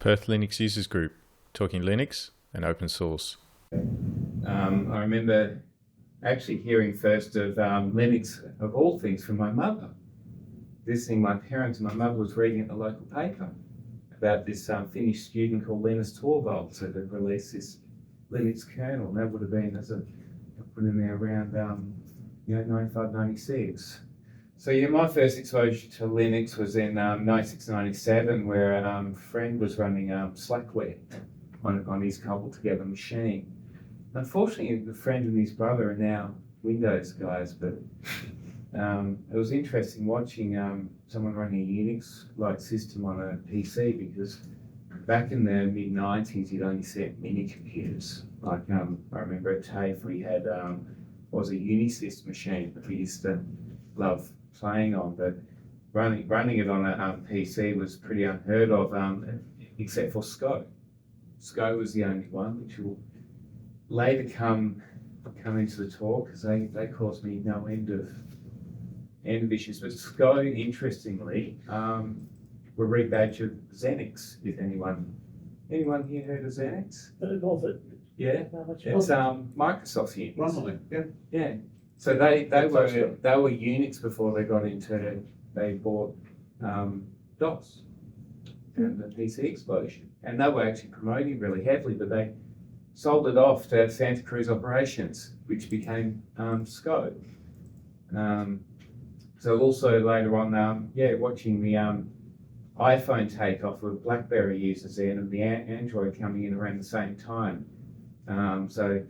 Perth Linux Users Group, talking Linux and open source. I remember actually hearing first of Linux, of all things, from my mother. Visiting my parents, and my mother was reading at the local paper about this Finnish student called Linus Torvalds that had released this Linux kernel. And that would have been, I put in there around 95, 96. So yeah, my first exposure to Linux was in 96, 97, where a friend was running Slackware on his cobbled together machine. Unfortunately, the friend and his brother are now Windows guys, but it was interesting watching someone running a Unix-like system on a PC, because back in the mid-90s, you'd only see mini computers. Like I remember at TAFE we had was a Unisys machine that we used to love playing on, but running it on a PC was pretty unheard of, except for SCO. SCO was the only one, which will later come into the talk, because they caused me no end of issues. But SCO, interestingly, were rebadged Xenix. If anyone here heard of Xenix? Heard of it. Yeah, it's Microsoft's Unix. Right, Yeah. So they were Unix before they bought DOS and the PC explosion, and they were actually promoting really heavily, but they sold it off to Santa Cruz Operations, which became SCO. So also later on, watching the iPhone take off with BlackBerry users then, and the Android coming in around the same time. So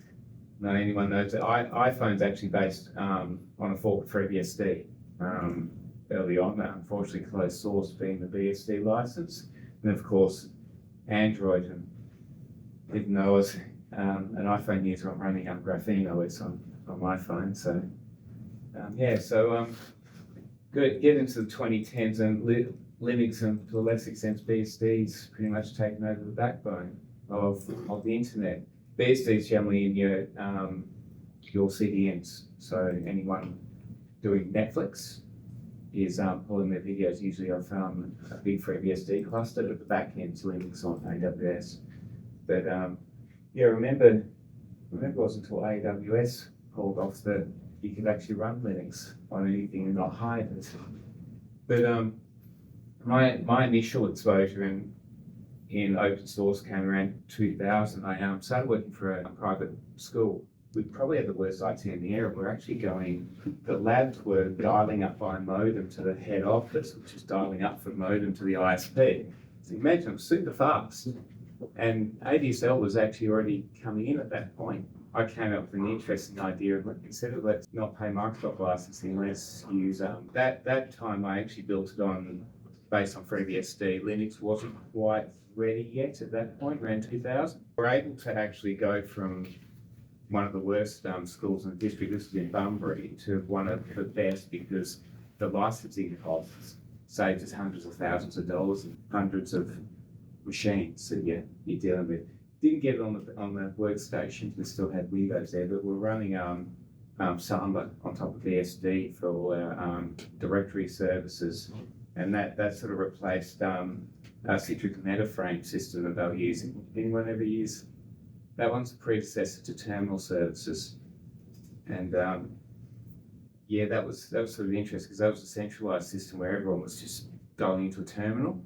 not anyone knows that iPhone's actually based on a fork of FreeBSD. Early on, that unfortunately closed source being the BSD license, and of course Android. And even though I was an iPhone user, I'm running Graphene OS on my phone. So get into the 2010s, and Linux, and to a less extent BSD's pretty much taken over the backbone of the internet. BSD is generally in your CDNs. So anyone doing Netflix is pulling their videos usually off a big FreeBSD cluster at the back end, Linux on AWS. But remember it wasn't until AWS pulled off that you could actually run Linux on anything and not hide it. But my initial exposure in open source came around 2000. I started working for a private school. We probably had the worst IT in the area. The labs were dialing up by modem to the head office, which is dialing up from modem to the ISP. So imagine, it was super fast. And ADSL was actually already coming in at that point. I came up with an interesting idea of, instead of let's not pay Microsoft licensing, let's use that time I actually built it based on FreeBSD. Linux wasn't quite ready yet at that point, around 2000. We're able to actually go from one of the worst schools in the district, this is in Bunbury, to one of the best, because the licensing costs saved us hundreds of thousands of dollars and hundreds of machines that you're dealing with. Didn't get it on the workstations. We still had Windows there, but we're running Samba on top of BSD for all our directory services, and that sort of replaced our Citrix MetaFrame system that they were using. Anyone ever use? That one's a predecessor to terminal services, and that was sort of interesting, because that was a centralized system where everyone was just going into a terminal.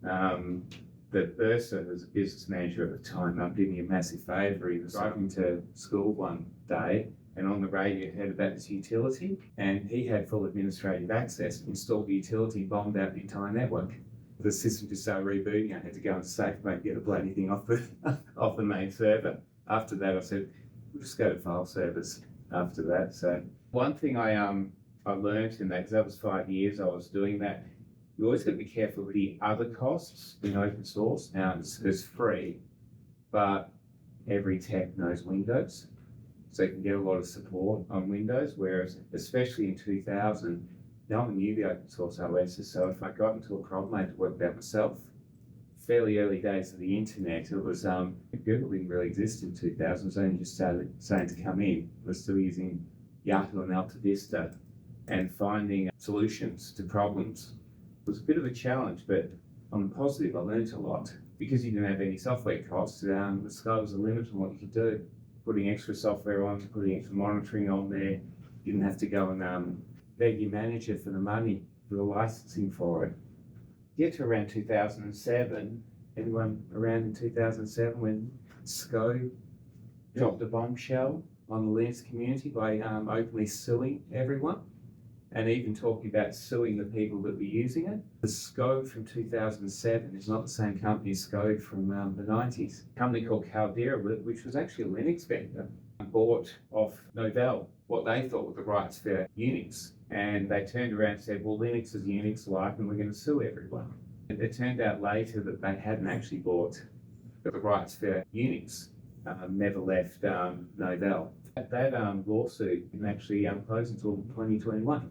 The Ursa, who was a business manager at the time, did me a massive favour. He was driving to school one day, and on the radio heard about this utility, and he had full administrative access, installed the utility, bombed out the entire network. The system just started rebooting. I had to go and safe mode, get the bloody thing off the main server. After that, I said, we'll just go to file servers after that. So one thing I learned in that, because that was 5 years I was doing that, you always got to be careful with the other costs in open source. Now it's free, but every tech knows Windows, so you can get a lot of support on Windows. Whereas, especially in 2000, no one knew the open source OSs. So if I got into a problem, I had to work that myself. Fairly early days of the internet, it was Google didn't really exist in 2000. It was only just starting to come in. We're still using Yahoo and Alta Vista, and finding solutions to problems was a bit of a challenge, but on the positive, I learned a lot. Because you didn't have any software costs, the sky was a limit on what you could do. Putting extra software on, putting extra monitoring on there. You didn't have to go and beg your manager for the money, for the licensing for it. Get to around 2007, anyone around in 2007 when SCO dropped a bombshell on the Linux community by openly suing everyone and even talking about suing the people that were using it. The SCO from 2007 is not the same company as SCO from the 90s. A company called Caldera, which was actually a Linux vendor, bought off Novell what they thought were the rights for Unix. And they turned around and said, well, Linux is Unix-like and we're going to sue everyone. It turned out later that they hadn't actually bought the rights for Unix, never left Novell. That lawsuit didn't actually close until 2021.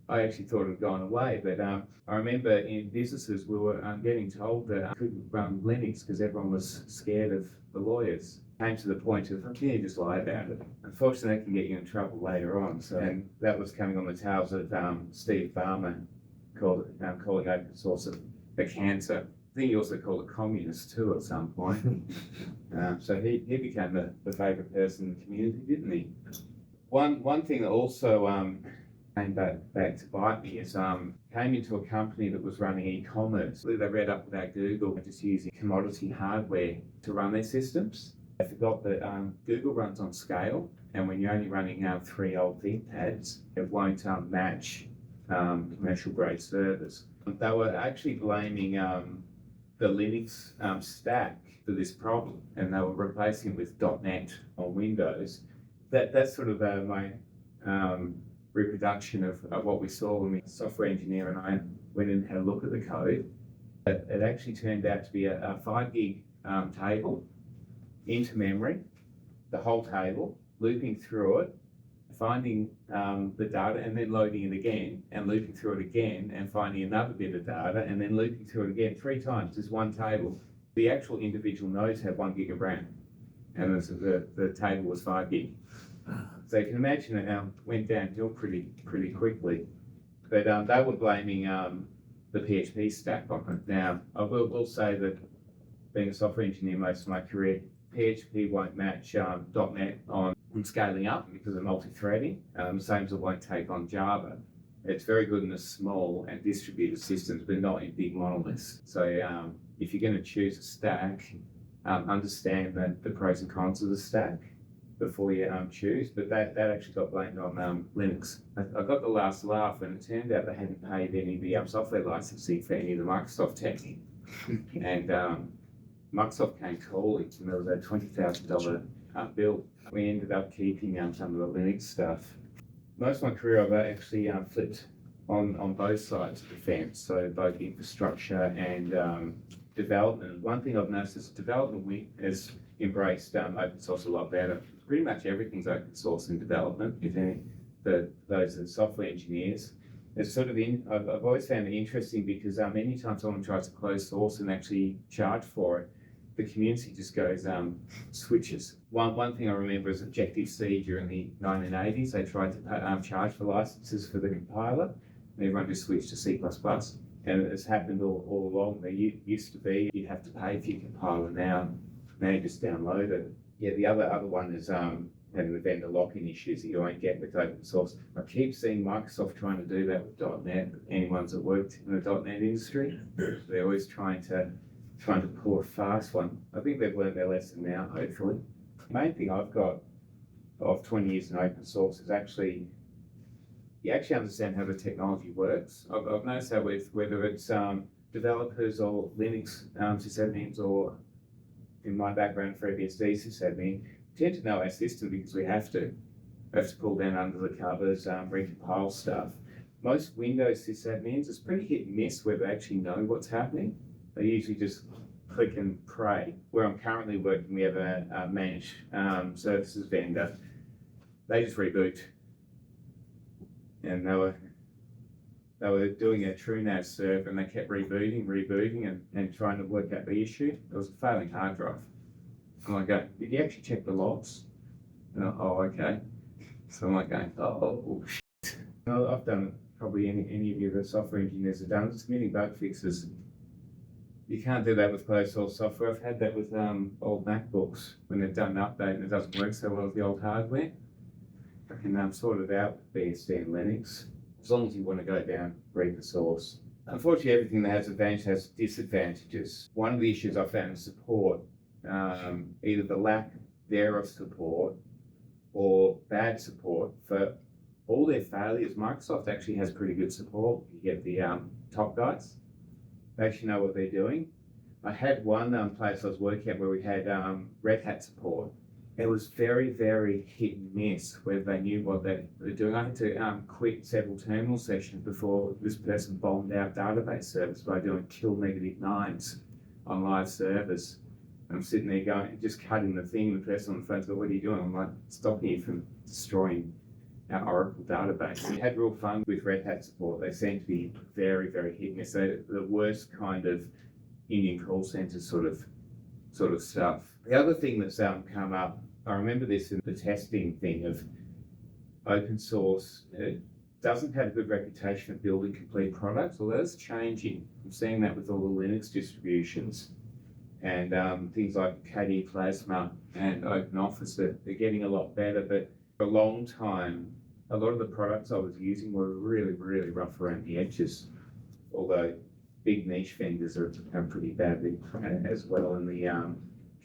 I actually thought it had gone away, but I remember in businesses we were getting told that I couldn't run Linux because everyone was scared of the lawyers. Came to the point of, can you just lie about it? Unfortunately, that can get you in trouble later on. So, and that was coming on the tails of Steve Ballmer calling open source a cancer. I think he also called it communist too at some point. So he became the favourite person in the community, didn't he? One thing that also came back to bite me is came into a company that was running e-commerce. They read up about Google just using commodity hardware to run their systems. They forgot that Google runs on scale, and when you're only running 3 old ThinkPads, it won't match commercial grade servers. They were actually blaming the Linux stack for this problem, and they were replacing it with .NET on Windows. That's sort of my reproduction of what we saw when the software engineer and I went and had a look at the code. It actually turned out to be a 5 gig table into memory, the whole table, looping through it, finding the data and then loading it again and looping through it again and finding another bit of data and then looping through it again 3 times. There's one table. The actual individual nodes have 1 gig of RAM and the table was 5 gig. So you can imagine it went downhill pretty quickly. But they were blaming the PHP stack on it. Now, I will say that being a software engineer most of my career, PHP won't match .NET on scaling up because of multi-threading, same as it won't take on Java. It's very good in the small and distributed systems, but not in big monoliths. So if you're going to choose a stack, understand the pros and cons of the stack before you choose. But that actually got blamed on Linux. I got the last laugh when it turned out they hadn't paid any of the software licensing for any of the Microsoft tech. And Microsoft came calling, and there was a $20,000 bill. We ended up keeping some of the Linux stuff. Most of my career, I've actually flipped on both sides of the fence, so both infrastructure and development. One thing I've noticed is development has embraced open source a lot better. Pretty much everything's open source in development, if any, those are software engineers. It's sort of I've always found it interesting because anytime someone tries to close source and actually charge for it, the community just goes switches. One thing I remember is Objective-C during the 1980s. They tried to charge for licenses for the compiler, and everyone just switched to C++. And it's happened all along. There used to be you'd have to pay for your compiler. Now you just download it. Yeah, the other one is having the vendor lock-in issues that you won't get with open source. I keep seeing Microsoft trying to do that with .NET. Anyone's that worked in the .NET industry, they're always trying to pull a fast one. I think they've learned their lesson now, hopefully. The main thing I've got of 20 years in open source is you actually understand how the technology works. I've noticed that whether it's developers or Linux sysadmins, or in my background for FreeBSD sysadmin, tend to know our system because we have to. We have to pull down under the covers, recompile stuff. Most Windows sysadmins, it's pretty hit and miss whether they actually know what's happening. They usually just click and pray. Where I'm currently working, we have a managed services vendor. They just reboot. And they were doing a TrueNAS server and they kept rebooting and trying to work out the issue. It was a failing hard drive. I'm like, did you actually check the logs? And okay. So I'm like going, shit. I've done it. Probably any of you the software engineers have done it. Submitting bug fixes You can't do that with closed source software. I've had that with old MacBooks when they've done an update and it doesn't work so well with the old hardware. I can sort it out with BSD and Linux, as long as you want to go down read the source. Unfortunately, everything that has advantages has disadvantages. One of the issues I found is support, either the lack thereof support or bad support. For all their failures, Microsoft actually has pretty good support. You get the top guys. They actually know what they're doing. I had one place I was working at where we had Red Hat support. It was very, very hit and miss whether they knew what they were doing. I had to quit several terminal sessions before this person bombed our database service by doing kill -9s on live servers. I'm sitting there going, just cutting the thing. The person on the phone's like, "What are you doing?" I'm like, "Stopping you from destroying our Oracle database." We had real fun with Red Hat support. They seem to be very, very hit and miss. They're the worst kind of Indian call center sort of stuff. The other thing that's come up, I remember this in the testing thing of open source. It doesn't have a good reputation of building complete products, although it's changing. I'm seeing that with all the Linux distributions and things like KDE Plasma and OpenOffice. They're getting a lot better, but for a long time, a lot of the products I was using were really, really rough around the edges, although big niche vendors are pretty bad as well in the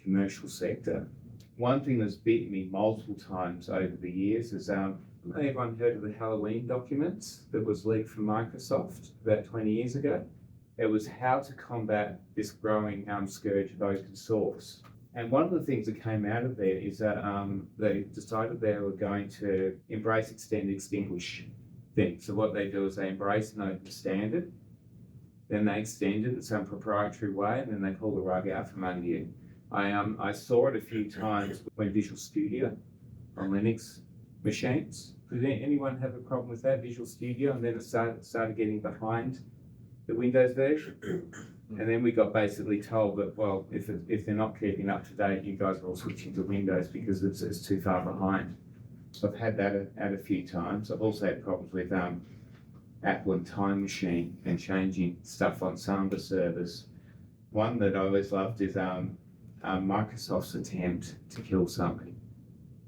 commercial sector. One thing that's beaten me multiple times over the years is everyone heard of the Halloween documents that was leaked from Microsoft about 20 years ago? It was how to combat this growing scourge of open source. And one of the things that came out of there is that they decided they were going to embrace, extend, extinguish things. So what they do is they embrace an open standard, then they extend it in some proprietary way, and then they pull the rug out from under you. I saw it a few times when Visual Studio on Linux machines. Did anyone have a problem with that, Visual Studio? And then it started getting behind the Windows version. And then we got basically told that, well, if they're not keeping up to date, you guys are all switching to Windows because it's too far behind. So I've had that a few times. I've also had problems with Apple and Time Machine and changing stuff on some of the servers. One that I always loved is Microsoft's attempt to kill something.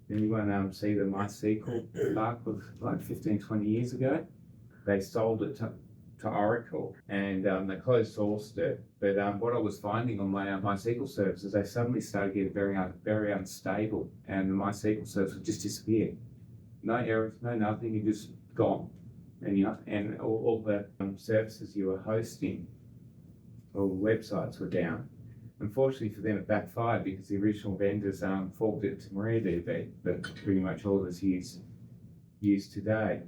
Anyone see the MySQL arc of like 15, 20 years ago? They sold it to Oracle and they closed sourced it. But what I was finding on my MySQL service is they suddenly started getting very unstable and the MySQL service would just disappear. No errors, no nothing, you just gone. And all the services you were hosting, all the websites were down. Unfortunately for them, it backfired because the original vendors forked it to MariaDB, that pretty much all of us use today.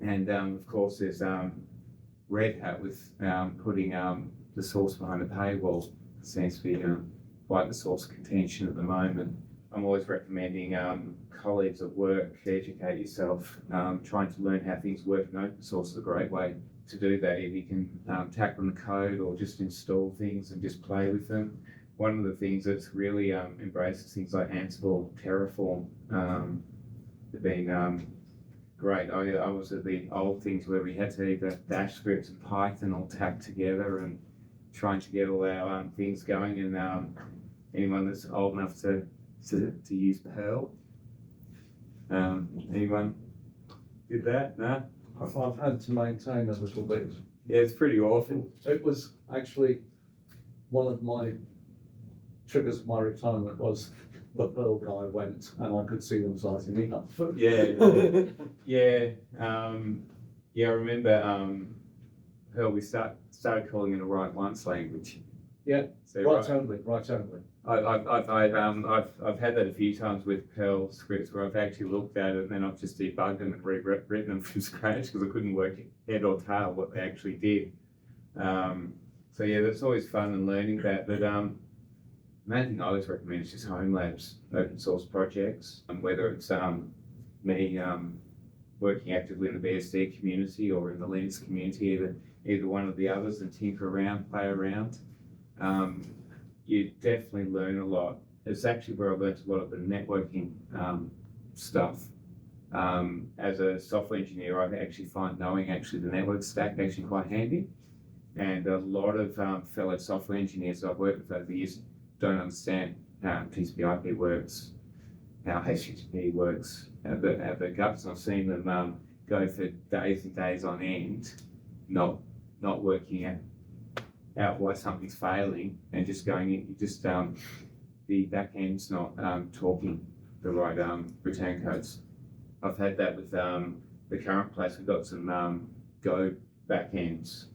And of course, there's Red Hat with putting the source behind the paywall. It seems to be quite the source of contention at the moment. I'm always recommending colleagues at work educate yourself. Trying to learn how things work in open source is a great way to do that. If you can tackle the code or just install things and just play with them. One of the things that's really embraces things like Ansible, Terraform, have been great. I was at the old things where we had to either bash scripts and Python all tacked together and trying to get all our things going. And anyone that's old enough to use Perl, anyone did that? No? I've had to maintain a little bit. Yeah, it's pretty awful. It was actually one of my triggers of my retirement was the Pearl guy went and I could see them sizing me up. Yeah. I remember Pearl, we started calling it a write once language. Yeah, so right only. I've had that a few times with Perl scripts where I've actually looked at it and then I've just debugged them and rewritten them from scratch because I couldn't work head or tail what they actually did. So yeah, that's always fun and learning that. But main thing I always recommend is just home labs, open source projects, and whether it's me working actively in the BSD community or in the Linux community, either one of the others, and tinker around, play around. You definitely learn a lot. It's actually where I learned a lot of the networking stuff. As a software engineer, I actually find knowing the network stack actually quite handy. And a lot of fellow software engineers I've worked with over the years don't understand how TCP/IP works, how HTTP works at the guts. I've seen them go for days and days on end, not working out why something's failing, and just going in, the back end's not talking the right return codes. I've had that with the current place. We've got some Go back ends,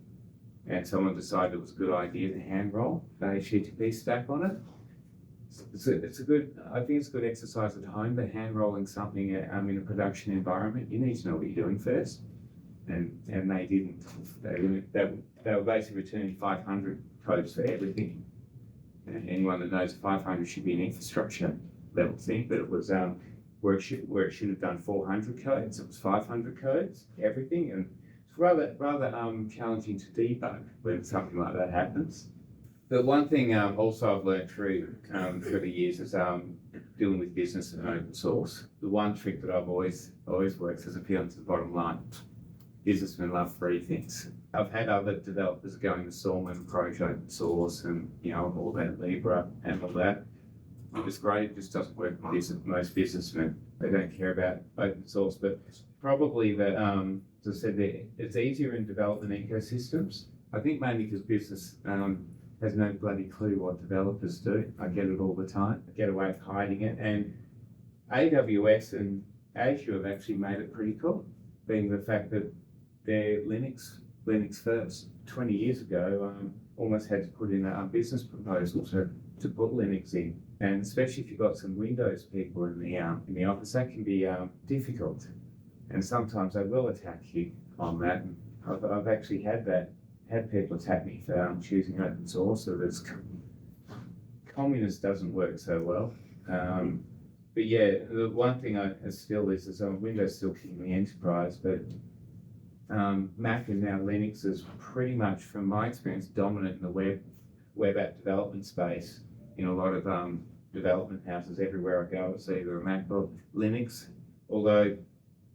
and someone decided it was a good idea to hand roll the HTTP stack on it. It's a good, I think it's a good exercise at home, but hand rolling something in a production environment, you need to know what you're doing first. And they didn't. They were basically returning 500 codes for everything. And anyone that knows 500 should be an infrastructure level thing, but it was where it should have done 400 codes, it was 500 codes, everything, and it's rather challenging to debug when something like that happens. The one thing also I've learned through the years is dealing with business and open source. The one trick that I've always worked is appealing to the bottom line. Businessmen love free things. I've had other developers going to Storm and approach open source and all that Libra and all that. It's great, it just doesn't work with most businessmen. They don't care about open source, but probably that, as I said, it's easier in development ecosystems. I think mainly because business has no bloody clue what developers do. I get it all the time. I get away with hiding it. And AWS and Azure have actually made it pretty cool, being the fact that they're Linux first. 20 years ago, almost had to put in a business proposal to put Linux in. And especially if you've got some Windows people in the office, that can be difficult. And sometimes they will attack you on that. And I've actually had people attack me for choosing open source. So this communist doesn't work so well. But yeah, the one thing is Windows still keeping the enterprise, but Mac and now Linux is pretty much, from my experience, dominant in the web app development space. In a lot of development houses everywhere I go, it's either a Mac or Linux, although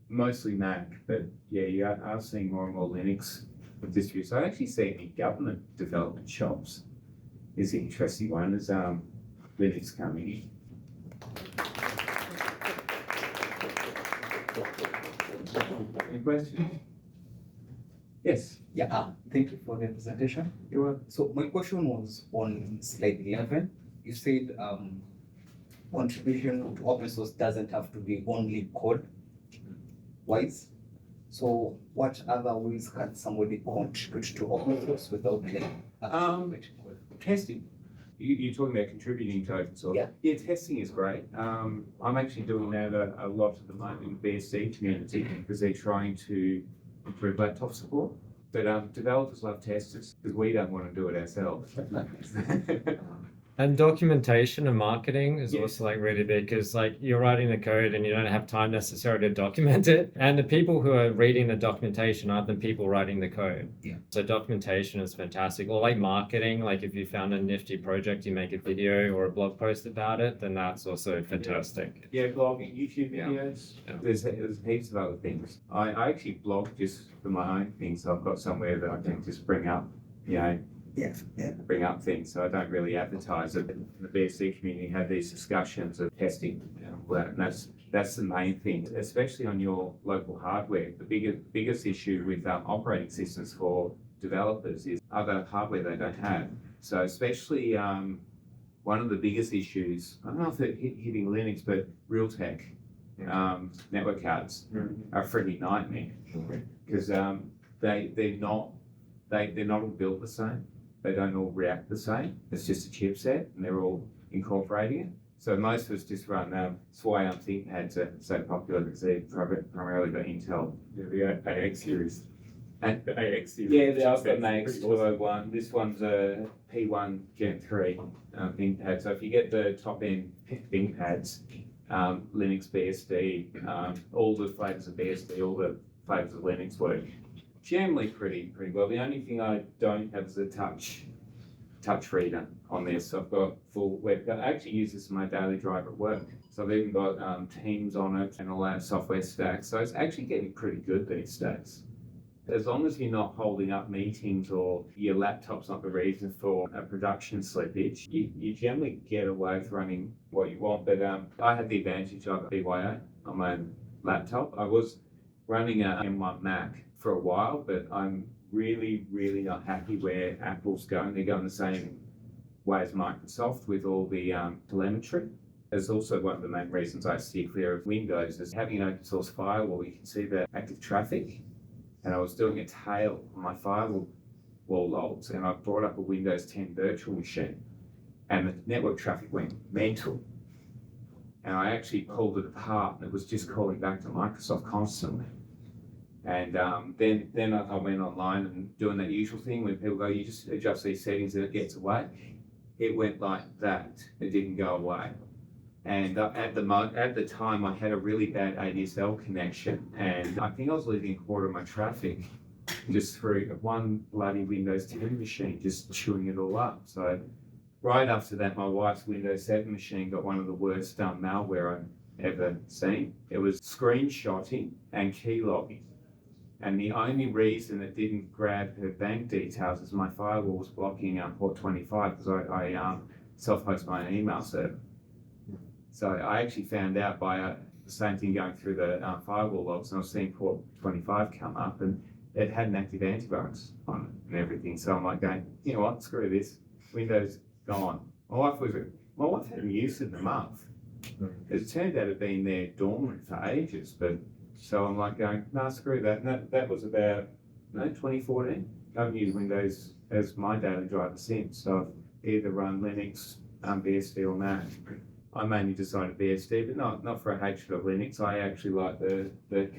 mostly Mac. But yeah, you are seeing more and more Linux distributes. I actually see it in government development shops. Is the interesting one is Linux coming in. Any questions? Yes. Yeah, thank you for the presentation. So my question was on slide 11. You said contribution to open source doesn't have to be only code wise. So what other ways can somebody contribute to open source without Testing. You're talking about contributing to open source. Yeah, testing is great. I'm actually doing that a lot at the moment in the BSC community because they're trying to improve laptop support. But developers love testers because we don't want to do it ourselves. And documentation and marketing is Yes. also really big because you're writing the code and you don't have time necessarily to document it. And the people who are reading the documentation aren't the people writing the code. Yeah. So documentation is fantastic. Or marketing, if you found a nifty project, you make a video or a blog post about it, then that's also fantastic. Yeah, blogging, YouTube Yeah. videos. Yeah. There's heaps of other things. I actually blog just for my own things. So I've got somewhere that I can just bring up, bring up things. So I don't really advertise it. In the BSC community, have these discussions of testing and all that. And that's the main thing, especially on your local hardware. The biggest issue with operating systems for developers is other hardware they don't have. So especially one of the biggest issues, I don't know if it's hitting Linux, but Realtek network cards are a freaking nightmare because they're not all built the same. They don't all react the same. It's just a chipset, and they're all incorporating it. So most of us just run. That's why ThinkPads are so popular because they're primarily got Intel, the AX series. And the AX series. Yeah, I've got an AX 201. This one's a P1 Gen 3 ThinkPad. So if you get the top end ThinkPads, Linux BSD, all the flavors of BSD, all the flavors of Linux work generally pretty well. The only thing I don't have is a touch reader on this. So I've got full web. I actually use this in my daily drive at work. So I've even got Teams on it and all that software stack. So it's actually getting pretty good these days. As long as you're not holding up meetings or your laptop's not the reason for a production slippage, you generally get away with running what you want. But I had the advantage of BYO on my laptop. I was running a M1 Mac for a while, but I'm really, really not happy where Apple's going. They're going the same way as Microsoft with all the telemetry. It's also one of the main reasons I steer clear of Windows is having an open source firewall, you can see the active traffic. And I was doing a tail on my firewall logs, and I brought up a Windows 10 virtual machine, and the network traffic went mental. And I actually pulled it apart, and it was just calling back to Microsoft constantly. And then I went online and doing that usual thing when people go, you just adjust these settings and it gets away. It went like that. It didn't go away. And at the time, I had a really bad ADSL connection, and I think I was losing a quarter of my traffic just through one bloody Windows 10 machine, just chewing it all up. So right after that, my wife's Windows 7 machine got one of the worst malware I've ever seen. It was screenshotting and keylogging. And the only reason it didn't grab her bank details is my firewall was blocking port 25 because I self-host my own email server. So I actually found out by the same thing going through the firewall logs, and I was seeing port 25 come up, and it had an active antivirus on it and everything. So I'm like going, you know what, screw this, Windows gone. My wife hadn't used it in a month. It turned out it been there dormant for ages, but so I'm like going, nah, screw that. And that was about 2014. I haven't used Windows as my daily driver since. So I've either run Linux, BSD or Mac. I mainly decided BSD, but not for a hatred of Linux. I actually like the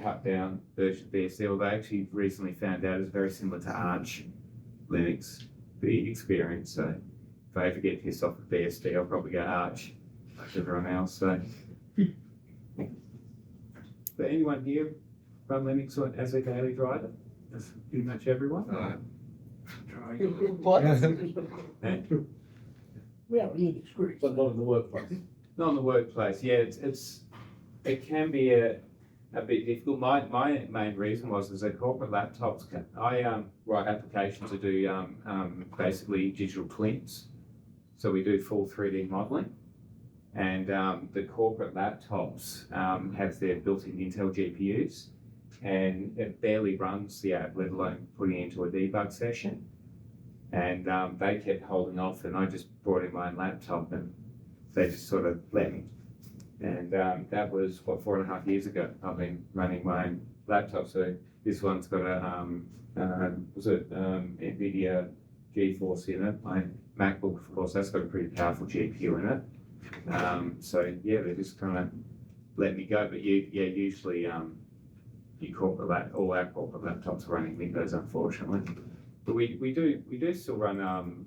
cut down version of BSD, although I actually recently found out it's very similar to Arch Linux, the experience. So if I ever get pissed off with BSD, I'll probably go Arch like everyone else. So, but anyone here run Linux as a daily driver? That's pretty much everyone. What? Eh? We are really screwed. But not in the workplace. Not in the workplace. Yeah, it can be a bit difficult. My main reason was as a corporate laptops. I write applications to do basically digital twins. So we do full 3D modeling, and the corporate laptops have their built-in Intel GPUs, and it barely runs the app, let alone putting it into a debug session. And they kept holding off, and I just brought in my own laptop, and they just sort of let me. And that was, 4.5 years ago. I've been running my own laptop. So this one's got a, NVIDIA GeForce in it. My MacBook, of course, that's got a pretty powerful GPU in it. So yeah, they just kind of let me go. But usually all our corporate laptops are running Windows, unfortunately. But we do still run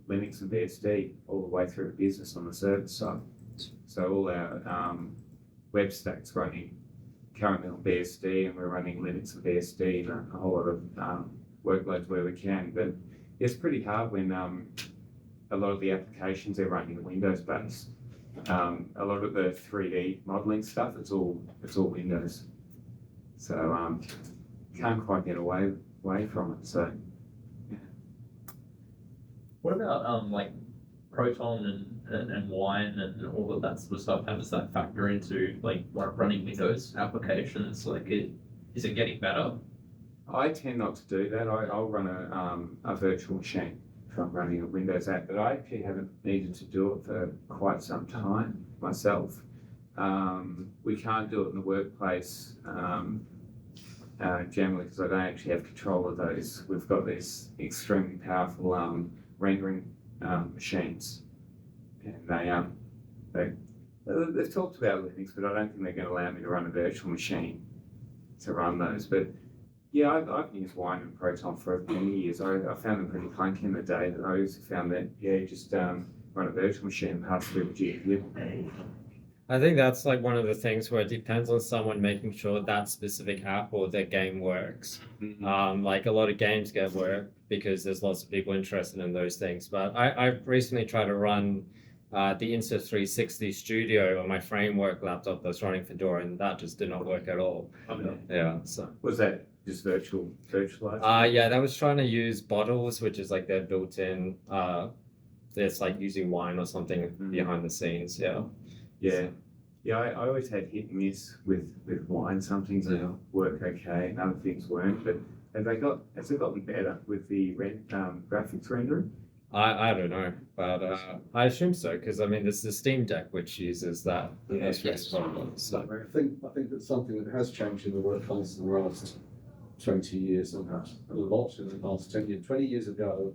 Linux and BSD all the way through the business on the server side. So all our web stacks running currently on BSD, and we're running Linux and BSD and a whole lot of workloads where we can. But it's pretty hard when a lot of the applications are running Windows based. A lot of the 3D modeling stuff, it's all Windows. So can't quite get away from it. So. What about like Proton and Wine and all of that sort of stuff? How does that factor into like running Windows applications? Like, is it getting better? I tend not to do that. I'll run a virtual machine if I'm running a Windows app, but I actually haven't needed to do it for quite some time myself. We can't do it in the workplace generally because I don't actually have control of those. We've got these extremely powerful rendering machines, and they've talked about Linux, but I don't think they're going to allow me to run a virtual machine to run those. But yeah, I've used Wine and Proton for many years. I found them pretty clunky in the day. That I also found that just run a virtual machine and pass through the GPU. I think that's like one of the things where it depends on someone making sure that specific app or their game works. Like a lot of games get work because there's lots of people interested in those things. But I recently tried to run the Insta360 Studio on my Framework laptop that's running Fedora, and that just did not work at all. Okay. Yeah. So Was that just virtualized? Yeah, that was trying to use bottles, which is like their built-in. It's like using wine or something behind the scenes. Yeah. Yeah. Yeah, I always had hit and miss with wine. Some things work okay and other things weren't. But has it gotten better with the graphics rendering? I don't know, but I assume so because I mean, there's the Steam Deck which uses that. Yes. So I think that's something that has changed in the workplace in the last 20 years and a lot in the last 10 years. 20 years ago,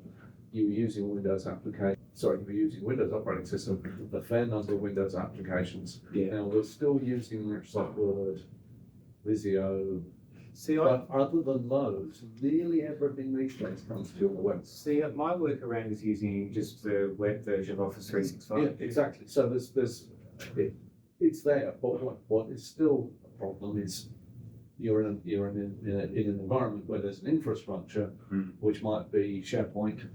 you were using Windows operating system, a fair number of Windows applications. Yeah. Now we're still using Microsoft Word, Visio, See, but other than those, nearly everything these days comes to the web. my workaround is using just the web version of Office 365. Yeah, exactly. So it's there, but what is still a problem is you're in an environment where there's an infrastructure, which might be SharePoint,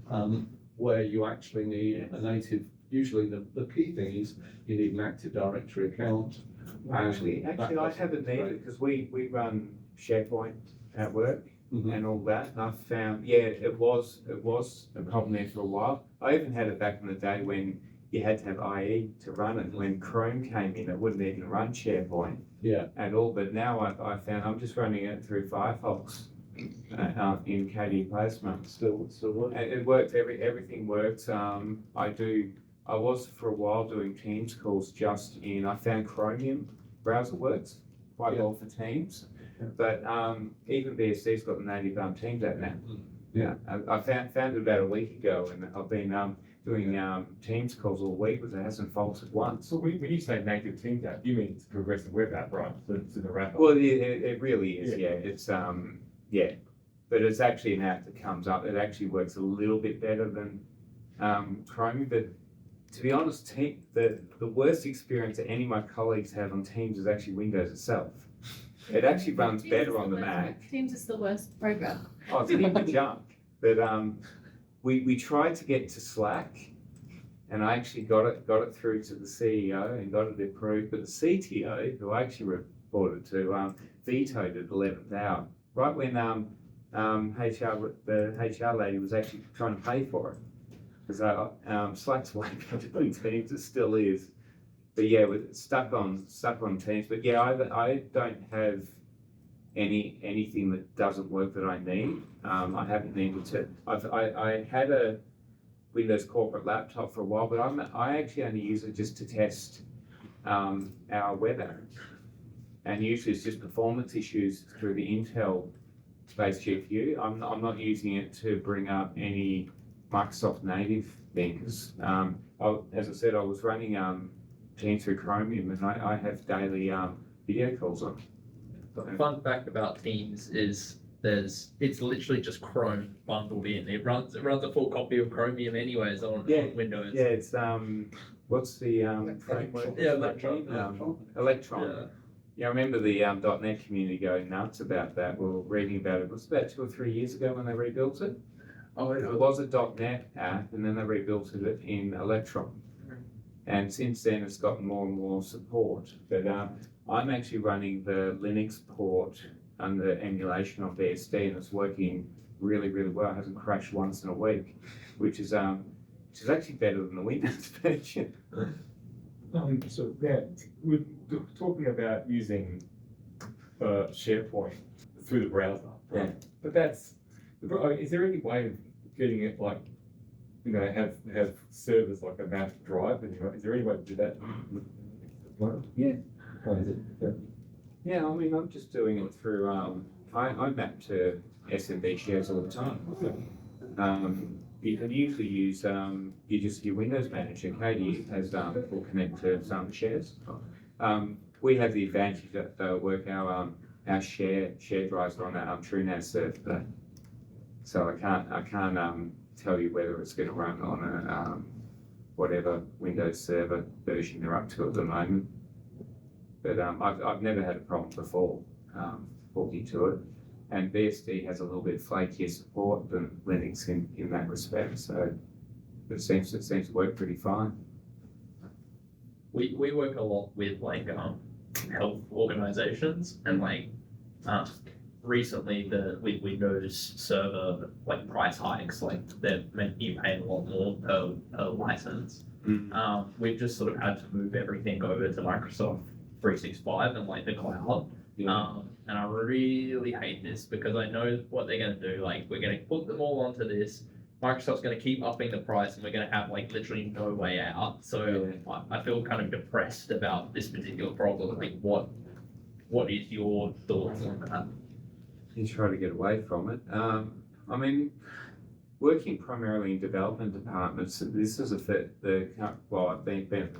where you actually need a native. Usually, the key thing is you need an Active Directory account. Actually, I haven't needed because we run SharePoint at work and all that. And I found, it was a problem there for a while. I even had it back in the day when you had to have IE to run it. When Chrome came in, it wouldn't even run SharePoint at all. But now I found I'm just running it through Firefox in KDE Placement. Still working. It works. Everything works. I was for a while doing Teams calls just in. I found Chromium browser works quite well for Teams. Yeah. But even BSD's got the native Teams app now. Yeah. I found it about a week ago, and I've been doing Teams calls all week, but it hasn't faltered once. So when you say native Teams app, you mean it's a progressive web app, right? So it's the wrapper. Well, it really is. Yeah, it's but it's actually an app that comes up. It actually works a little bit better than Chromium, but. To be honest, the worst experience that any of my colleagues have on Teams is actually Windows itself. It actually runs better on the Mac. Teams is the worst program. Oh, it's a heap of junk. But we tried to get to Slack, and I actually got it through to the CEO and got it approved. But the CTO, who I actually reported to, vetoed it at the 11th hour, right when the HR lady was actually trying to pay for it. Because Slack's way better than Teams, it still is. But yeah, we're stuck on Teams. But yeah, I don't have anything that doesn't work that I need. I haven't needed to. I had a Windows corporate laptop for a while, but I actually only use it just to test our web app. And usually it's just performance issues through the Intel based GPU. I'm not using it to bring up any Microsoft native things. As I said, I was running Teams through Chromium, and I have daily video calls on. The fun fact about Teams is it's literally just Chrome bundled in. It runs a full copy of Chromium anyways on Windows. Yeah, it's what's the framework? Yeah, Electron. Electron. Yeah, I remember the .NET community going nuts about that. We were reading about it. It was about 2 or 3 years ago when they rebuilt it. Oh, It was a .NET app, and then they rebuilt it in Electron. And since then, it's gotten more and more support. But I'm actually running the Linux port under emulation on BSD, and it's working really, really well. It hasn't crashed once in a week, which is actually better than the Windows version. So yeah, we're talking about using SharePoint through the browser. Right? Yeah. But is there any way of getting it like, have servers like a mass drive? And is there any way to do that? Yeah. How is it? Yeah. Yeah, I mean, I'm just doing it through, I map to SMB shares all the time. You can usually use, your Windows Manager. KDE has, will connect to some shares. We have the advantage that they'll work our share drives on our TrueNAS server. So I can't tell you whether it's going to run on a whatever Windows Server version they're up to at the moment. But I've never had a problem before talking to it. And BSD has a little bit flakier support than Linux in that respect. So it seems to work pretty fine. We work a lot with health organizations and recently with Windows Server like price hikes, like they're meant you paying a lot more per license. We've just sort of had to move everything over to Microsoft 365 and like the cloud. And I really hate this because I know what they're going to do. Like, we're going to put them all onto this. Microsoft's going to keep upping the price, and we're going to have like literally no way out. So I feel kind of depressed about this particular problem. Like, what is your thoughts on that? You try to get away from it. I mean, working primarily in development departments, this is I've been at the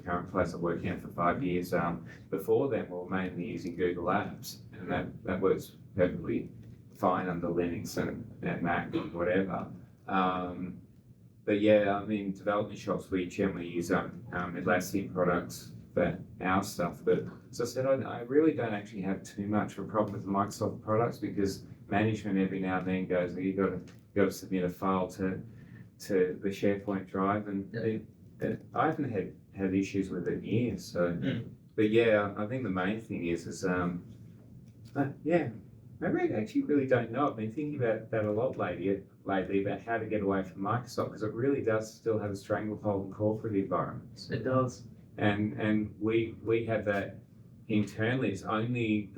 current place I've worked at for 5 years. Before then, we were mainly using Google Apps, and that works perfectly fine under Linux and Mac and whatever. But yeah, I mean, development shops, we generally use Atlassian products for our stuff. But as I said, I really don't actually have too much of a problem with the Microsoft products because management every now and then goes, you've got to submit a file to the SharePoint drive, and I haven't had issues with it in years. So, but yeah, I think the main thing is I actually really don't know. I've been thinking about that a lot lately about how to get away from Microsoft because it really does still have a stranglehold in corporate environments. It does. And we have that internally. It's only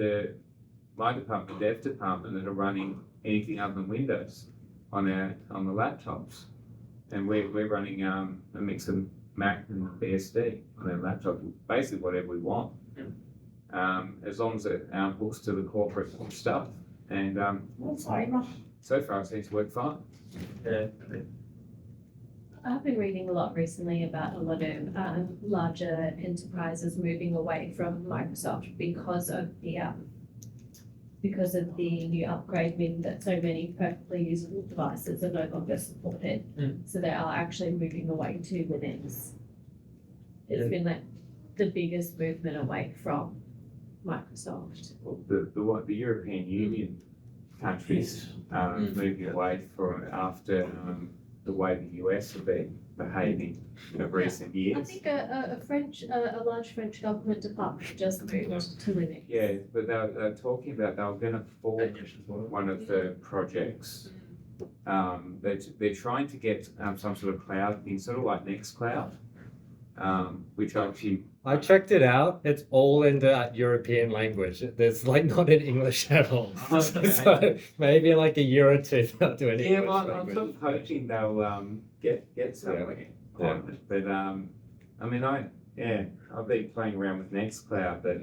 my department, dev department, that are running anything other than Windows on the laptops, and we're running a mix of Mac and BSD on our laptop. Basically, whatever we want, as long as it hooks to the corporate stuff. And so far, it seems to work fine. Yeah. I've been reading a lot recently about a lot of larger enterprises moving away from Microsoft because of the new upgrade meaning that so many perfectly usable devices are no longer supported. So they are actually moving away to Linux. It's been like the biggest movement away from Microsoft. Well, the European Union countries moving away from after the way the US have been behaving in recent years. I think a large French government department just moved to Linux. Yeah, but they're talking about they were going to fork one of the projects. They're trying to get some sort of cloud thing, sort of like Nextcloud, which actually. I checked it out. It's all in the European language. There's like not in English at all. Okay. So maybe in like a year or two they'll do an Yeah, English well, I'm language. sort of hoping they'll get somewhere on it. But I mean, I've been playing around with Nextcloud, but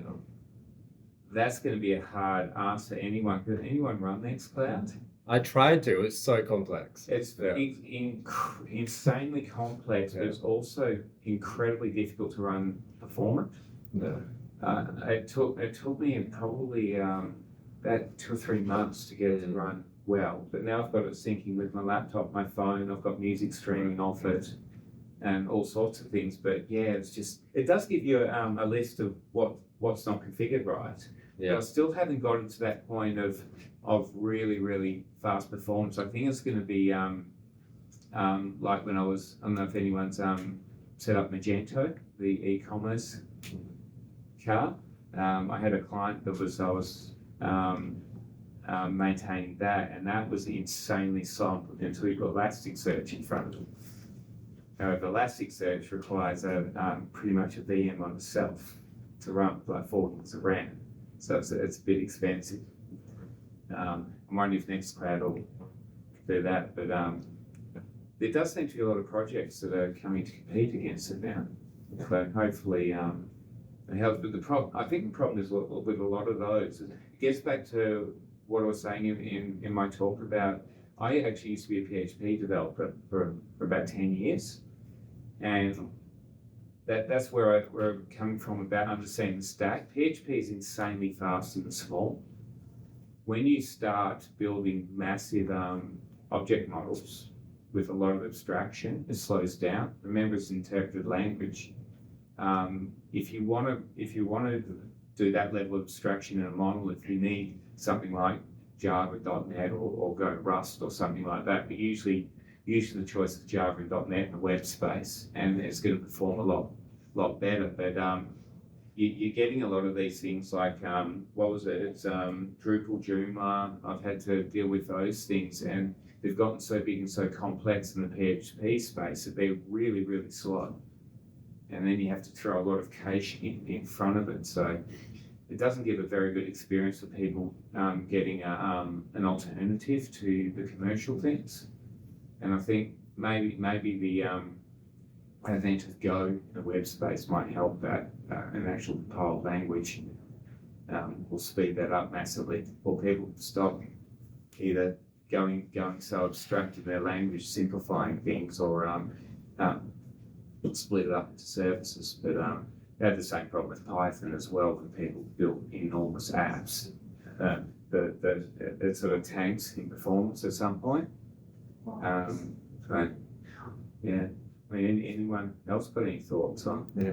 that's going to be a hard ask for anyone. Can anyone run Nextcloud? I tried to. It's so complex. It's insanely complex, but it's also incredibly difficult to run performant. It took me probably about 2 or 3 months to get it to run well, but now I've got it syncing with my laptop, my phone. I've got music streaming off it, and all sorts of things. But yeah, it does give you a list of what's not configured right. Yeah. But I still haven't gotten to that point of really, really fast performance. I think it's going to be like when I don't know if anyone's set up Magento, the e-commerce car. I had a client that I was maintaining that, and that was insanely slow until you got Elasticsearch in front of it. However, Elasticsearch requires pretty much a VM on itself to run, like 4 gigs of RAM. So it's a bit expensive. I'm wondering if Nextcloud will do that, but there does seem to be a lot of projects that are coming to compete against it now. So hopefully it helps. But I think the problem is with a lot of those, it gets back to what I was saying in my talk about, I actually used to be a PHP developer for about 10 years. And that's where I'm coming from about understanding the stack. PHP is insanely fast and small. When you start building massive object models with a lot of abstraction, it slows down. Remember, it's interpreted language. If you want to do that level of abstraction in a monolith, you need something like Java.NET or Go Rust or something like that. But usually the choice is Java and .NET in the web space, and it's going to perform a lot better. But you're getting a lot of these things like, what was it? It's Drupal, Joomla. I've had to deal with those things, and they've gotten so big and so complex in the PHP space that they're really, really slow. And then you have to throw a lot of caching in front of it. So it doesn't give a very good experience for people getting an alternative to the commercial things. And I think maybe the advent of Go in the web space might help that. An actual compiled language will speed that up massively, or people stop either going so abstract in their language, simplifying things, or split it up into services. But they have the same problem with Python as well, when people build enormous apps. It sort of tanks in performance at some point. So, yeah. I mean, anyone else got any thoughts on? Yeah.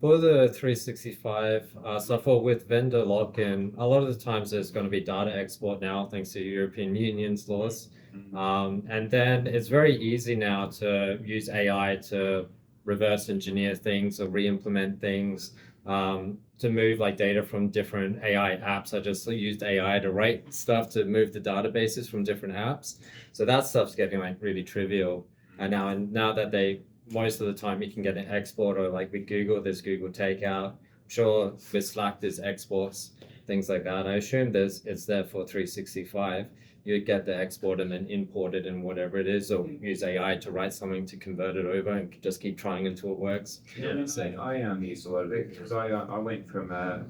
For the 365 stuff, or with vendor lock-in, a lot of the times there's going to be data export now, thanks to European Union's laws. And then it's very easy now to use AI to reverse engineer things or re-implement things, to move like data from different AI apps. I just used AI to write stuff to move the databases from different apps. So that stuff's getting like really trivial. And now that most of the time you can get an export, or like with Google, there's Google Takeout. I'm sure with Slack there's exports, things like that. I assume it's there for 365. You get the export and then import it in whatever it is, or use AI to write something to convert it over and just keep trying until it works. Yeah, so I use a lot of it because I went from a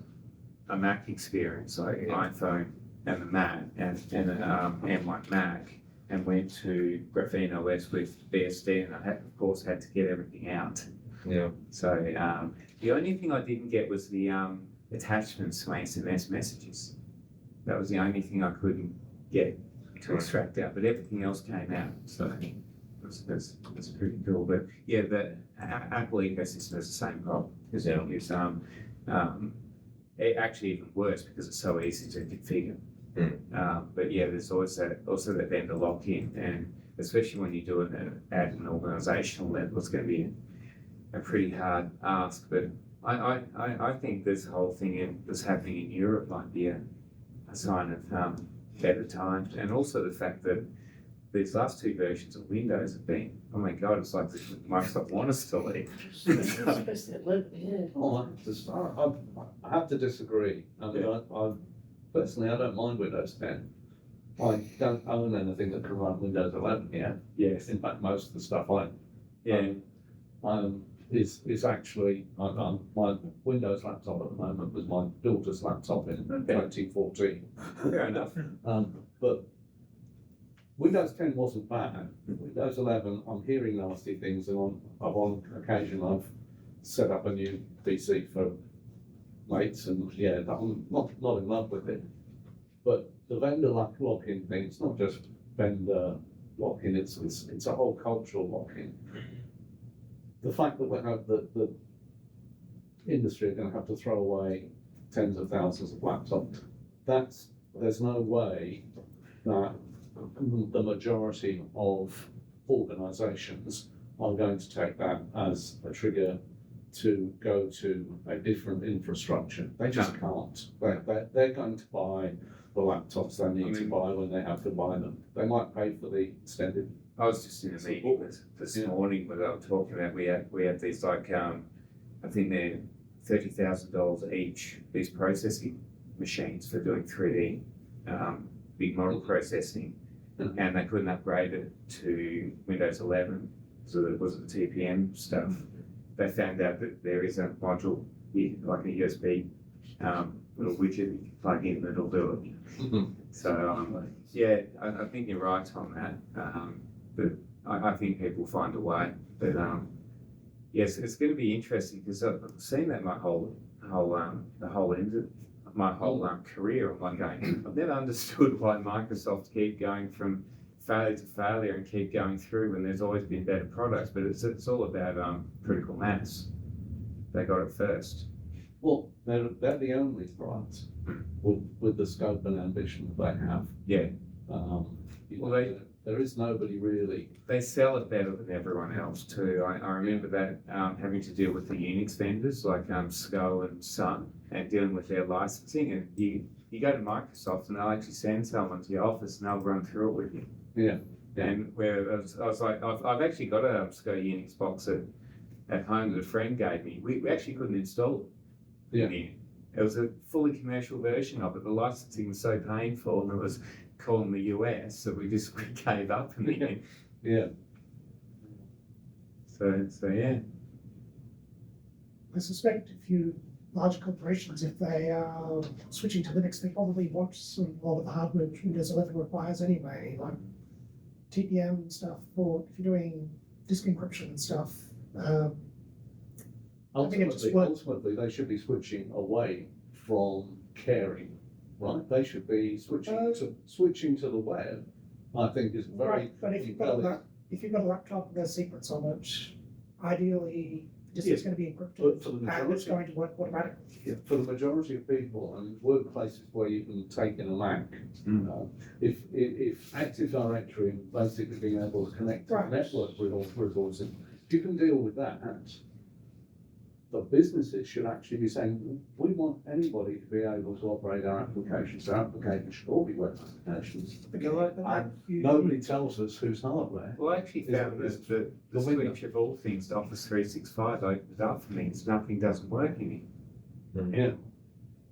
Mac experience, like iPhone and the Mac and M1 Mac, and went to Graphene OS with BSD, and I of course had to get everything out. Yeah. So the only thing I didn't get was the attachments to my SMS messages. That was the only thing I couldn't get to extract out, but everything else came out. So that's pretty cool. But yeah, the Apple ecosystem has the same problem, because it is actually even worse because it's so easy to configure. But yeah, there's also that vendor lock-in, and especially when you do it at an organisational level, it's going to be a pretty hard ask. But I think this whole thing that's happening in Europe might be a sign of better times, and also the fact that these last two versions of Windows have been, oh my God, it's like Microsoft want us to leave. Especially at level, yeah. Oh, I have to disagree. I mean, I personally, I don't mind Windows 10. I don't own anything that can run Windows 11 yet. Yes. In fact, most of the stuff I is actually my Windows laptop at the moment was my daughter's laptop in 2014. Fair enough. But Windows 10 wasn't bad. Windows 11, I'm hearing nasty things, and on occasion I've set up a new PC for mates, and yeah, I'm not in love with it. But the vendor lock-in thing, it's not just vendor lock-in, it's a whole cultural lock-in. The fact that we have the industry are going to have to throw away tens of thousands of laptops, there's no way that the majority of organisations are going to take that as a trigger to go to a different infrastructure. They just can't. They're going to buy the laptops they need to buy when they have to buy them. They might pay for the extended. I was just in a meeting this morning where they were talking about we have these like I think they're $30,000 each, these processing machines for doing 3D big model processing, and they couldn't upgrade it to Windows 11, so it wasn't the TPM stuff. They found out that there is a module, like a USB little widget you can plug in that'll do it. So yeah, I think you're right on that. But I think people find a way. But yes, it's going to be interesting because I've seen that my whole end of my whole career. I'm like going, I've never understood why Microsoft keep going from failure to failure and keep going through when there's always been better products. But it's all about critical mass. They got it first. Well, they're the only product with the scope and ambition that they have. Yeah. Well, there is nobody really. They sell it better than everyone else too. I remember that having to deal with the Unix vendors like SCO and Sun and dealing with their licensing. And you go to Microsoft and they'll actually send someone to your office and they'll run through it with you. Yeah. And where I was like, I've actually got a SCO Unix box at home that a friend gave me. We actually couldn't install it. Yeah. In here. It was a fully commercial version of it. The licensing was so painful and it was calling the US that we gave up in the end. Yeah. So yeah. I suspect if you large corporations, if they are switching to Linux, they probably want a lot of the hardware which Windows 11 requires anyway, like TPM and stuff, for if you're doing disk encryption and stuff. I think it just Ultimately, they should be switching away from caring, right? They should be switching to the web. I think is very. Right, but if you've got a laptop with a secrets on it, ideally the disk is going to be encrypted But for the and it's majority, going to work automatically. for the majority of people, and workplaces where you can take in a Mac, if Active Directory and basically being able to connect to the network resources, if you can deal with that, the businesses should actually be saying, we want anybody to be able to operate our applications. Our applications should all be web applications. Nobody tells us whose hardware. Well, I actually found that the switch of all things to Office 365 opened up for me, because nothing doesn't work in it.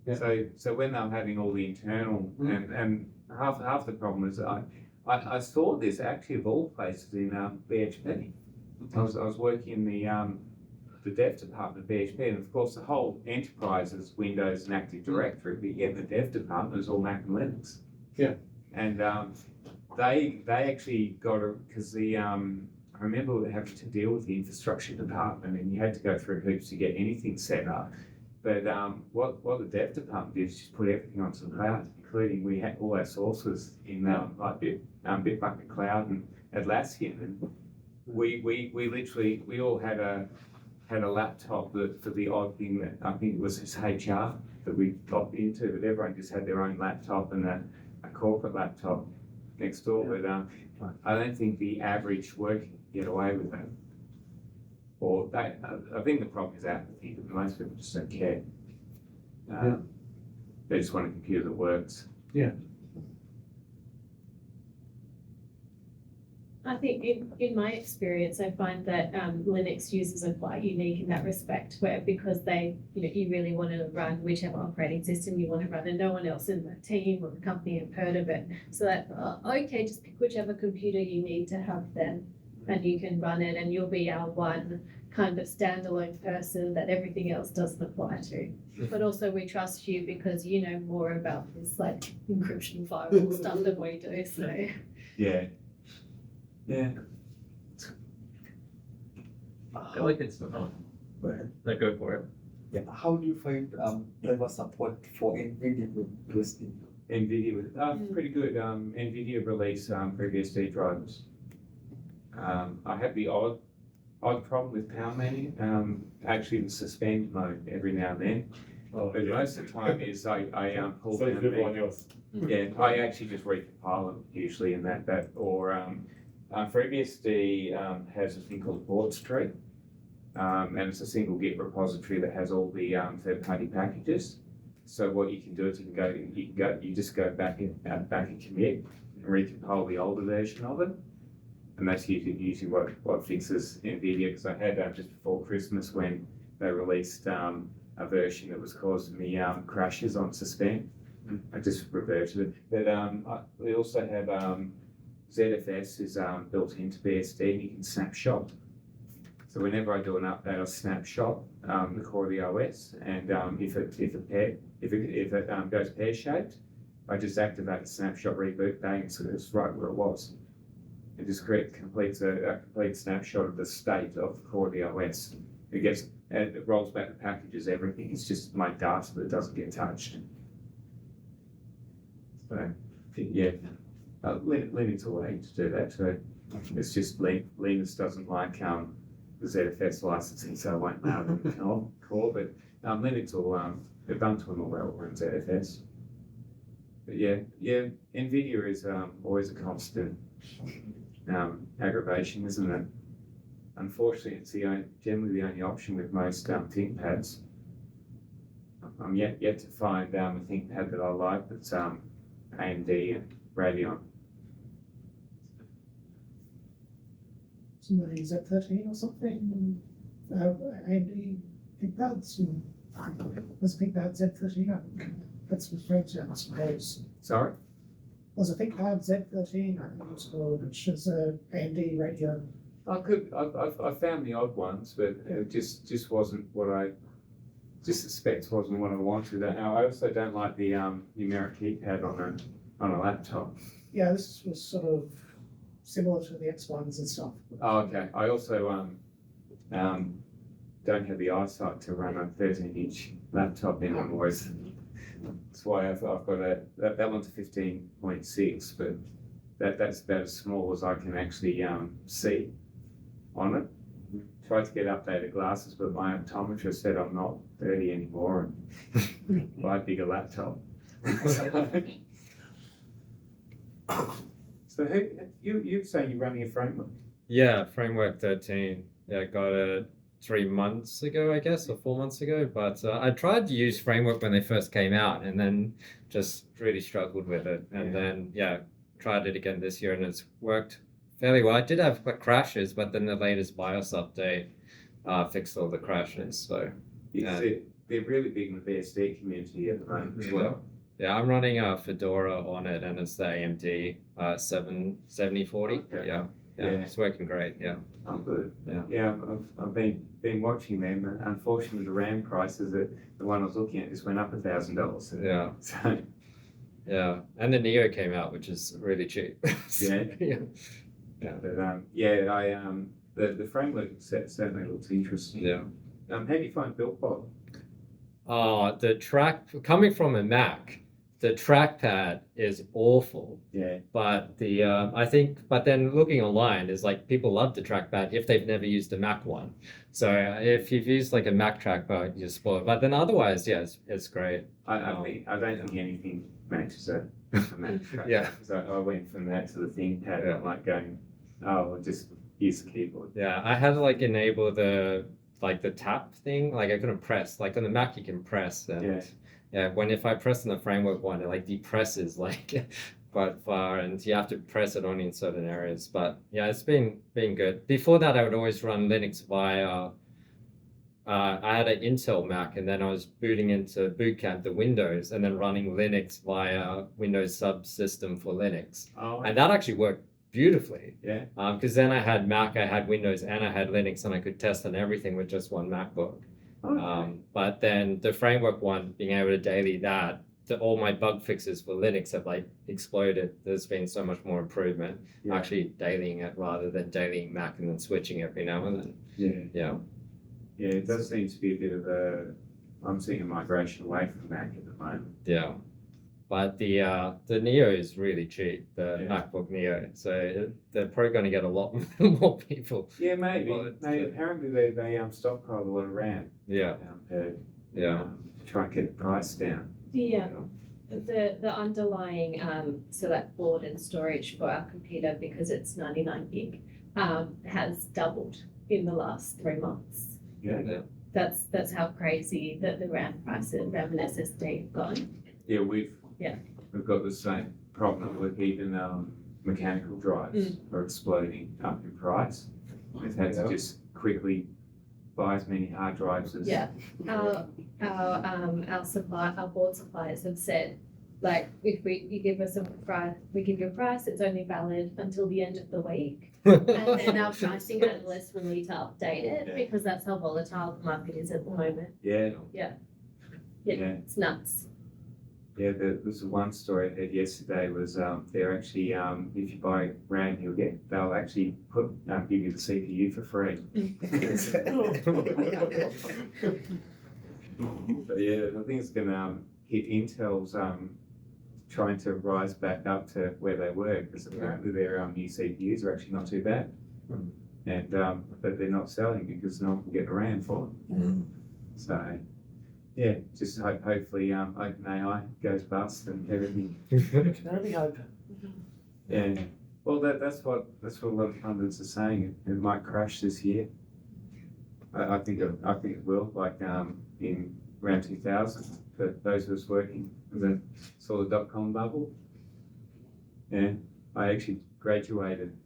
Yeah. So when I'm having all the internal and half the problem is I saw this actually of all places in BHP. I was working in the dev department of BHP, and of course the whole enterprise is Windows and Active Directory, but yet the dev department is all Mac and Linux. Yeah. And they actually got because I remember having to deal with the infrastructure department, and you had to go through hoops to get anything set up. But what the dev department did is just put everything onto the cloud, including we had all our sources in like Bitbucket Cloud and Atlassian, and we literally all had a laptop that for the odd thing that I think it was his HR that we got into, but everyone just had their own laptop and a corporate laptop next door. But I don't think the average worker can get away with that. Or I think the problem is apathy, but most people just don't care. They just want a computer that works. Yeah. I think in my experience, I find that Linux users are quite unique in that respect, where because you really want to run whichever operating system you want to run, and no one else in the team or the company have heard of it. So that okay, just pick whichever computer you need to have then, and you can run it, and you'll be our one kind of standalone person that everything else doesn't apply to. But also we trust you because you know more about this like encryption firewall stuff than we do. So Yeah. Yeah. I feel like it's no, go for it. Yeah, how do you find driver support for NVIDIA USB? NVIDIA was pretty good. NVIDIA released FreeBSD drivers. I had the odd problem with power menu, actually the suspend mode every now and then. But most of the time is I pull So down everyone else. yeah, I actually just recompile them usually in that or FreeBSD has a thing called board tree, and it's a single Git repository that has all the third-party packages. So what you can do is you just go back and commit and recompile the older version of it, and that's usually what fixes NVIDIA. Because I had just before Christmas when they released a version that was causing me crashes on suspend. I just reverted it. But we also have ZFS is built into BSD, and you can snapshot. So whenever I do an update, I snapshot the core of the OS, and if it goes pear shaped, I just activate the snapshot reboot bang, so it's right where it was. It just completes a complete snapshot of the state of the core of the OS. It rolls back the packages, everything. It's just my data that doesn't get touched. So yeah. Linux a way to do that too. It's just Linux doesn't like the ZFS licensing, so it won't allow them to core. But Linux will Ubuntu will well run ZFS. But yeah, NVIDIA is always a constant. aggravation, isn't it? Unfortunately, it's generally the only option with most ThinkPads. I'm yet to find a ThinkPad that I like that's AMD and Radeon. Somebody Z13 or something. AMD ThinkPads. There's a ThinkPad Z13. I think that's referred to, I suppose. Sorry? There's a ThinkPad Z13. I think it's called, which is a AMD Radeon. I found the odd ones, but it just wasn't what I. Just the specs wasn't what I wanted. I also don't like the numeric keypad on a laptop. Yeah, this was sort of similar to the X1s and stuff. Oh, okay. I also don't have the eyesight to run a 13-inch laptop in. I'm always. That's why I've got that one's a 15.6, but that's about as small as I can actually see on it. Tried to get updated glasses, but my optometrist said I'm not 30 anymore and buy a bigger laptop. So you say you're running a framework? Yeah, Framework 13. Yeah, got it 3 months ago, I guess, or 4 months ago. But I tried to use Framework when they first came out and then just really struggled with it. And then, tried it again this year and it's worked fairly well. I did have crashes, but then the latest BIOS update fixed all the crashes. So They're really big in the BSD community at the moment as well. yeah, I'm running a Fedora on it, and it's the AMD 7040. Okay. Yeah, it's working great. Yeah, I'm good. Yeah. I've been watching them. Unfortunately, the RAM prices, the one I was looking at, just went up $1,000. Yeah. So yeah, and the Neo came out, which is really cheap. Yeah. Yeah. But the framework certainly looks interesting. Yeah. How do you find BuildBot? The track coming from a Mac, the trackpad is awful. Yeah. But but then looking online is like people love the trackpad if they've never used a Mac one. So if you've used like a Mac trackpad, you're spoiled. But then otherwise, yeah, it's great. I don't think anything matches a Mac trackpad. Yeah. So I went from that to the ThinkPad. Yeah. I'm like going, I'll just use the keyboard. Yeah, I had to like enable the tap thing. Like I couldn't press. Like on the Mac, you can press. And if I press on the framework one, it like depresses like quite far, and you have to press it only in certain areas. But yeah, it's been good. Before that, I would always run Linux via. I had an Intel Mac, and then I was booting into Boot Camp the Windows, and then running Linux via Windows subsystem for Linux, and that actually worked beautifully. Yeah. Because then I had Mac, I had Windows, and I had Linux, and I could test on everything with just one MacBook. Okay. But then the framework one, being able to daily that, all my bug fixes for Linux have like exploded. There's been so much more improvement actually dailying it rather than dailying Mac and then switching every now and then. Yeah. Yeah, it does seem to be a bit of I'm seeing a migration away from Mac at the moment. Yeah. But the Neo is really cheap, the MacBook Neo. So they're probably going to get a lot more people. Yeah, maybe. Well, Apparently they stockpile a lot of RAM. Yeah. To try and get the price down. The underlying so that board and storage for our computer, because it's 99 gig, has doubled in the last 3 months. Yeah. That's how crazy that the RAM prices, RAM and SSD have gone. Yeah, we've got the same problem with even mechanical drives are exploding up in price. We've had to just quickly buy as many hard drives as Our board suppliers have said, like, if you give us a price, we give you a price, it's only valid until the end of the week. And then our pricing analysts will need to update it because that's how volatile the market is at the moment. Yeah. It's nuts. Yeah, there's one story I heard yesterday was they're actually if you buy RAM they'll actually give you the CPU for free. But yeah, I think it's gonna hit Intel's trying to rise back up to where they were, because apparently their new CPUs are actually not too bad. And but they're not selling because no one can get a RAM for them. So yeah, just hopefully OpenAI goes bust and everything. Can only hope. And Well, that's what a lot of pundits are saying. It might crash this year. I think it will. Like in around 2000, for those of us working saw the dot-com bubble. Yeah, I actually graduated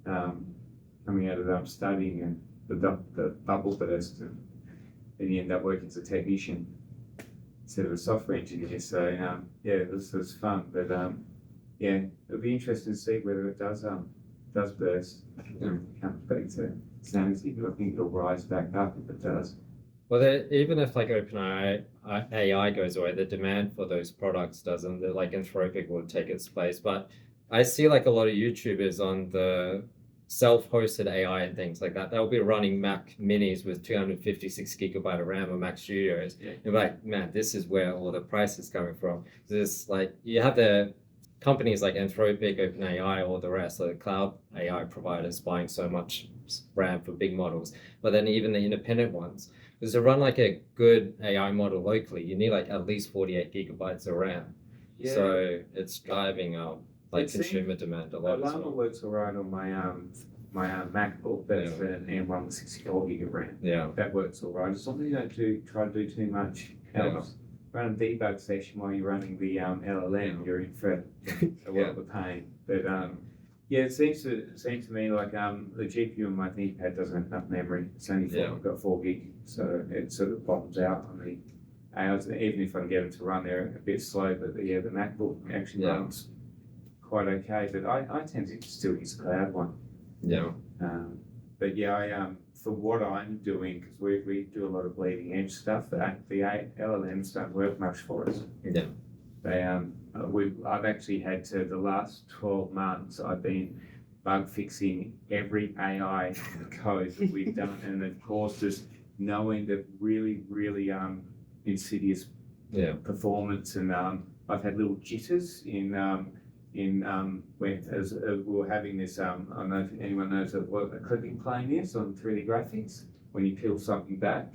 coming out of studying and the bubble burst, and then you end up working as a technician instead of a software engineer. So yeah, this was fun, but yeah, it'll be interesting to see whether it does burst and comes back to sanity. But I think it'll rise back up if it does. Well, even if like OpenAI AI goes away, the demand for those products doesn't. Like Anthropic will take its place. But I see like a lot of YouTubers on the self-hosted AI and things like that. They'll be running Mac Minis with 256 gigabyte of RAM or Mac Studios. Yeah. You're like, man, this is where all the price is coming from. This like you have the companies like Anthropic, OpenAI, all the rest, so the cloud AI providers buying so much RAM for big models, but then even the independent ones, because to run like a good AI model locally, you need like at least 48 gigabytes of RAM. Yeah. So it's driving up like It seems- consumer demand a lot as Llama well. works alright on my MacBook. That's an M1 with 64 gig of RAM. Yeah. That works alright. As long as you don't try to do too much else. Run a debug session while you're running the LLM, you're in for a lot of the pain. But yeah, it seems to me like the GPU on my ThinkPad doesn't have enough memory. It's only I've got 4 gig, so it sort of bottoms out on the hours. Even if I can get them to run, they're a bit slow. But yeah, the MacBook actually runs quite okay. But I tend to still use the cloud one. Yeah. But yeah, I for what I'm doing, because we do a lot of bleeding edge stuff, the LLMs don't work much for us. Yeah. They I've actually had to the last 12 months I've been bug fixing every AI code that we've done, and of course just knowing the really insidious performance, and I've had little jitters in when as we were having this I don't know if anyone knows what a clipping plane is on 3D graphics, when you peel something back,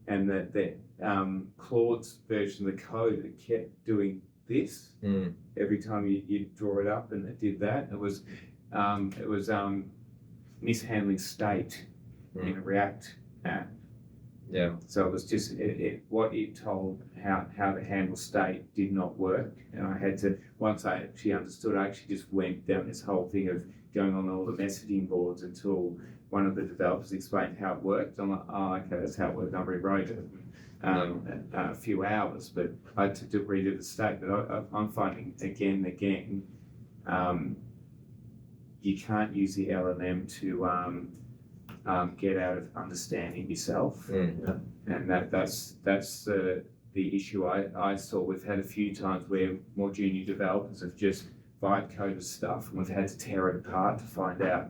and that Claude's version of the code, it kept doing this every time you draw it up, and it did that. It was mishandling state in a React app. Yeah. So it was just what it told how to handle state did not work, and I had to, once I actually understood, I actually just went down this whole thing of going on all the messaging boards until one of the developers explained how it worked. I'm like, oh, okay, that's how it worked. I rewrote it a few hours, but I had to redo the state. But I'm finding again, you can't use the LLM to get out of understanding yourself, and that's the issue I saw. We've had a few times where more junior developers have just vibe coded stuff, and we've had to tear it apart to find out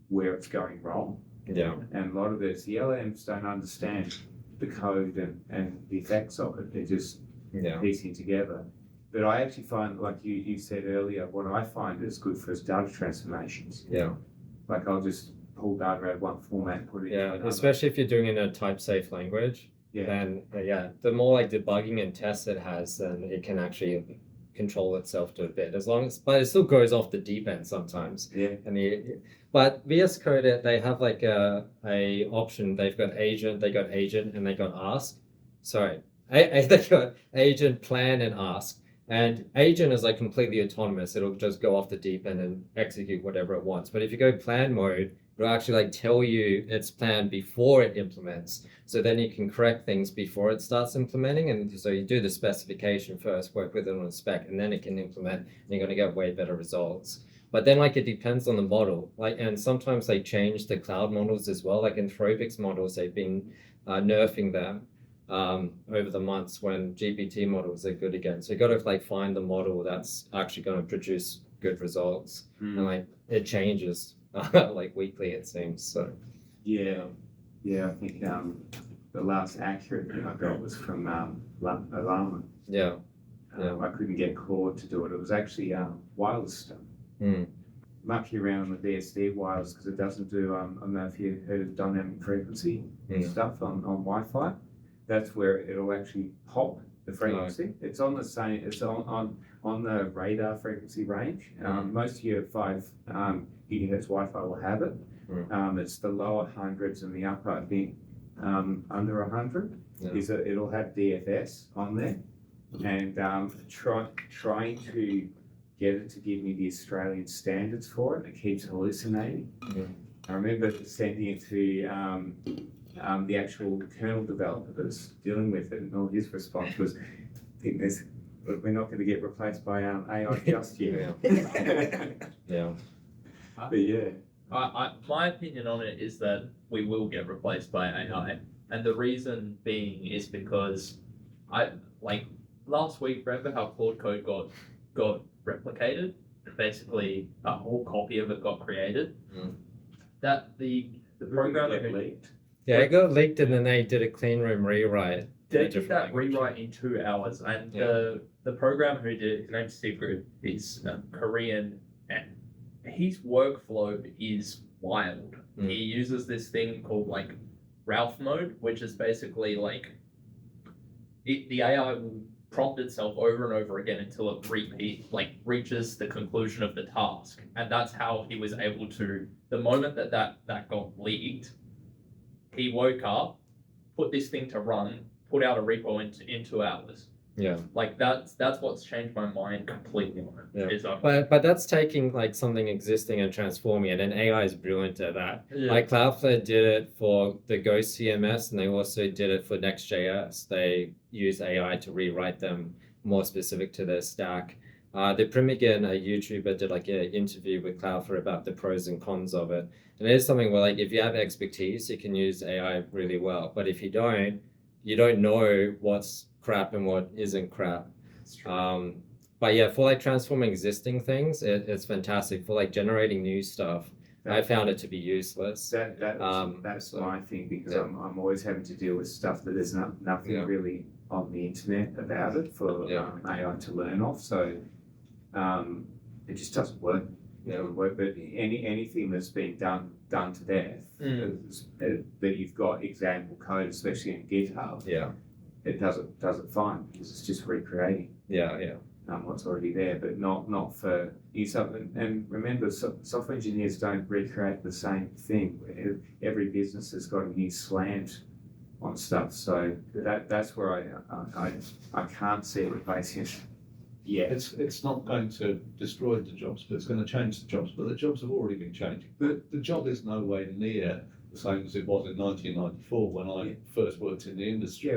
where it's going wrong. Yeah. And a lot of this, the LLMs don't understand the code and the effects of it. They're just piecing together. But I actually find, like you said earlier, what I find is good for is data transformations. Yeah. Like I'll just pull data out of one format and put it in another. Especially if you're doing it in a type-safe language. Yeah. Then the more like debugging and tests it has, then it can actually control itself to a bit. But it still goes off the deep end sometimes. Yeah. But VS Code, they have like a option. They've got agent, and they got ask. Sorry, they got agent, plan, and ask. And agent is like completely autonomous. It'll just go off the deep end and execute whatever it wants. But if you go plan mode, it'll actually like tell you its plan before it implements. So then you can correct things before it starts implementing. And so you do the specification first, work with it on a spec, and then it can implement, and you're going to get way better results. But then like it depends on the model. And sometimes they change the cloud models as well. Like Anthropic's models, they've been nerfing them over the months when GPT models are good again. So you got to like find the model that's actually going to produce good results. And like it changes like weekly, it seems. So yeah, I think the last accurate thing I got was from Llama. I couldn't get Claude to do it. It was actually wireless stuff. Mucky around on the BSD wireless, because it doesn't do I don't know if you heard of dynamic frequency stuff on Wi-Fi. that's where it'll actually pop the frequency. It's on the same. It's on the radar frequency range. Most of your 5 gigahertz Wi-Fi will have it. It's the lower hundreds and the upper, I think, under 100. It'll have DFS on there, and trying to get it to give me the Australian standards for it. It keeps hallucinating. I remember sending it to the actual kernel developer that's dealing with it, and all his response was, "I think we're not going to get replaced by AI just yet." Yeah. But yeah. My opinion on it is that we will get replaced by AI, and the reason being is because last week. Remember how Claude Code got replicated? Basically, a whole copy of it got created. That the programmer who leaked. Yeah, it got leaked and then they did a clean room rewrite. they did that rewrite in 2 hours, and the programmer who did it, his name's Sigrid, is Korean, and his workflow is wild. He uses this thing called like Ralph mode, which is basically like the AI will prompt itself over and over again until it reaches the conclusion of the task, and that's how he was able to. The moment that got leaked, he woke up, put this thing to run, put out a repo in 2 hours. Yeah. Like that's what's changed my mind completely on it. Yeah. But that's taking like something existing and transforming it, and AI is brilliant at that. Yeah. Like Cloudflare did it for the Ghost CMS, and they also did it for Next.js. They use AI to rewrite them more specific to their stack. The Primigan, a YouTuber, did like an interview with Cloudflare about the pros and cons of it. And it is something where like if you have expertise, you can use AI really well. But if you don't know what's crap and what isn't crap. But yeah, for like transforming existing things, it's fantastic. For like generating new stuff, I found it to be useless. That's my thing, because I'm always having to deal with stuff that there's nothing really on the internet about it for AI to learn off. So it just doesn't work. It would work. But anything that's been done to death, that you've got example code, especially in GitHub, it does it fine, because it's just recreating what's already there, but not for new stuff. And remember, software engineers don't recreate the same thing. Every business has got a new slant on stuff, so that's where I can't see it replacing it. Yeah, it's not going to destroy the jobs, but it's going to change the jobs. But the jobs have already been changing. The job is no way near the same as it was in 1994 when I first worked in the industry.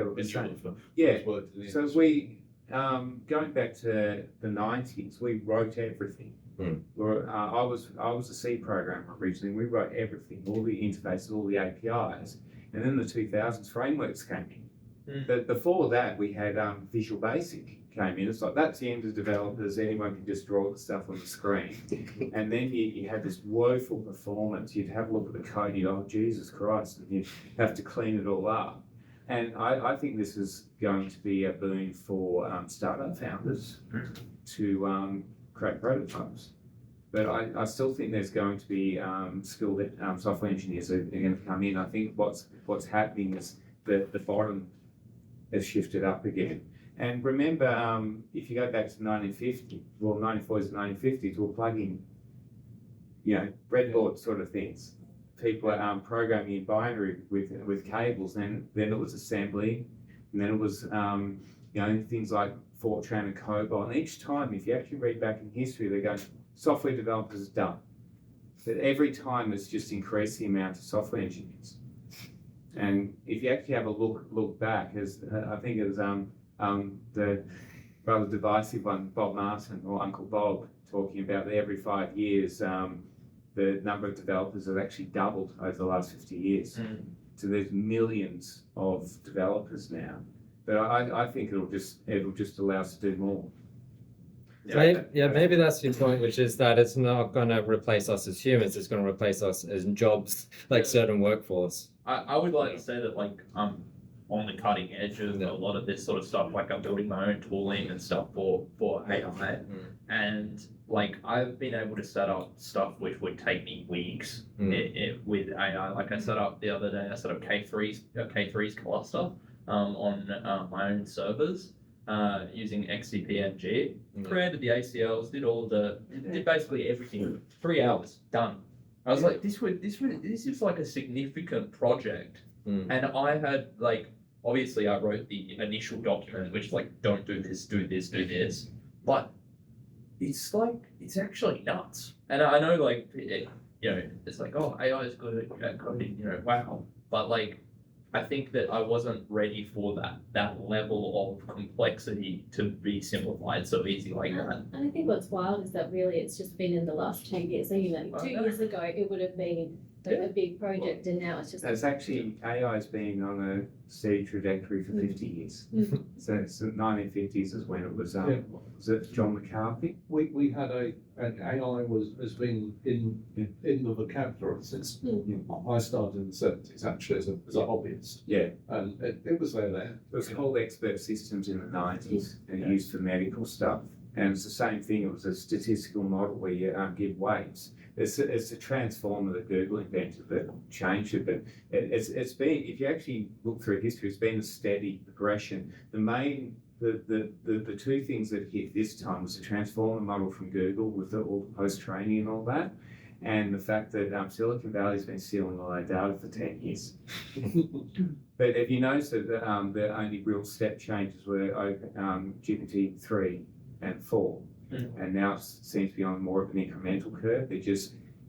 So we, going back to the 90s, we wrote everything. I was a C programmer originally. We wrote everything, all the interfaces, all the APIs, and then the 2000s frameworks came in. But before that, we had Visual Basic came in. It's like, that's the end of developers. Anyone can just draw the stuff on the screen. And then you had this woeful performance. You'd have a look at the code. You'd, oh Jesus Christ, and you'd have to clean it all up. And I think this is going to be a boon for startup founders to create prototypes. But I still think there's going to be skilled software engineers that are going to come in. I think what's happening is that the bottom has shifted up again. And remember, if you go back to 1950, well, 1940s and 1950s, we're plugging, breadboard sort of things. People are programming in binary with cables, and then it was assembly, and then it was things like Fortran and COBOL. And each time, if you actually read back in history, they're going, software developers are done. But every time it's just increased the amount of software engineers. And if you actually have a look back, as I think it was the rather divisive one, Bob Martin or Uncle Bob, talking about that every 5 years, the number of developers have actually doubled over the last 50 years. So there's millions of developers now. But I think it'll just allow us to do more. Maybe that's your point, which is that it's not going to replace us as humans. It's going to replace us as jobs, like certain workforce. I would like to say that like on the cutting edge of a lot of this sort of stuff. Like I'm building my own tooling and stuff for AI, and like I've been able to set up stuff which would take me weeks with AI. Like I set up the other day, I set up K3's cluster. on my own servers using XCPNG. Created the ACLs, did basically everything. 3 hours done. I was like, this is like a significant project, and I had like obviously I wrote the initial document, which is like don't do this, do this, do this, but it's actually nuts. And I know like it's like, oh, AI is good at coding, wow, but like I think that I wasn't ready for that level of complexity to be simplified so easy like that. And I think what's wild is that really it's just been in the last 2 years. So, 2 years ago it would have been a big project, and now it's just. It's actually AI's been on a steady trajectory for 50 years. So it's the 1950s is when it was. Was it John McCarthy? We had an AI has been in the vocabulary since I started in the 70s actually as a hobbyist. Yeah. And it was there. It was called expert systems in the 90s and used for medical stuff. And it's the same thing. It was a statistical model where you give weights. It's a transformer that Google invented that changed it. But it's been, if you actually look through history, it's been a steady progression. The two things that hit this time was the transformer model from Google with all the post-training and all that, and the fact that Silicon Valley's been stealing all our data for 10 years. But if you notice that the only real step changes were GPT-3 and 4, and now it seems to be on more of an incremental curve.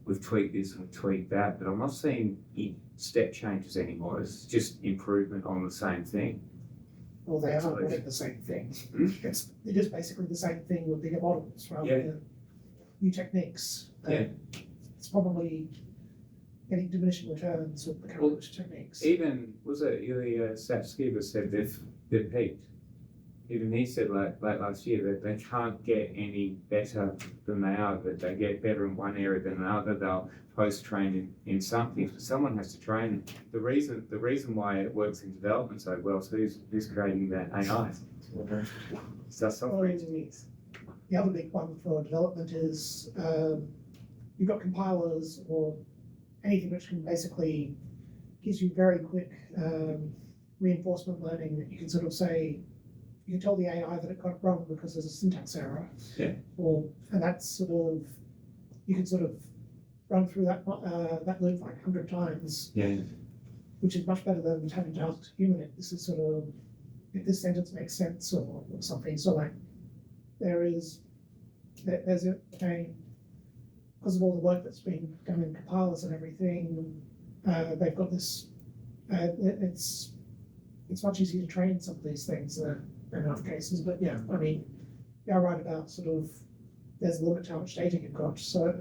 We've tweaked this and tweaked that, but I'm not seeing step changes anymore. It's just improvement on the same thing. Well, they are doing the same thing. It is basically the same thing with bigger models rather than new techniques. It's probably getting diminishing returns with the current techniques. Even Ilya Sapskiva said they've peaked. Even he said late last year that they can't get any better than they are, that they get better in one area than another. They'll post-train in something. So someone has to train. The reason why it works in development so well is who's creating that AI? So software engineers. The other big one for development is you've got compilers or anything which can basically gives you very quick reinforcement learning that you can sort of say, you can tell the AI that it got it wrong because there's a syntax error. Yeah. And that's sort of, you can sort of run through that loop like 100 times. Yeah. Which is much better than having to ask human it. This is sort of, if this sentence makes sense or something. So like, there's because of all the work that's been done in compilers and everything, they've got this, it's much easier to train some of these things in other cases, but yeah, I mean, you're right about sort of, there's a limit to how much data you've got, so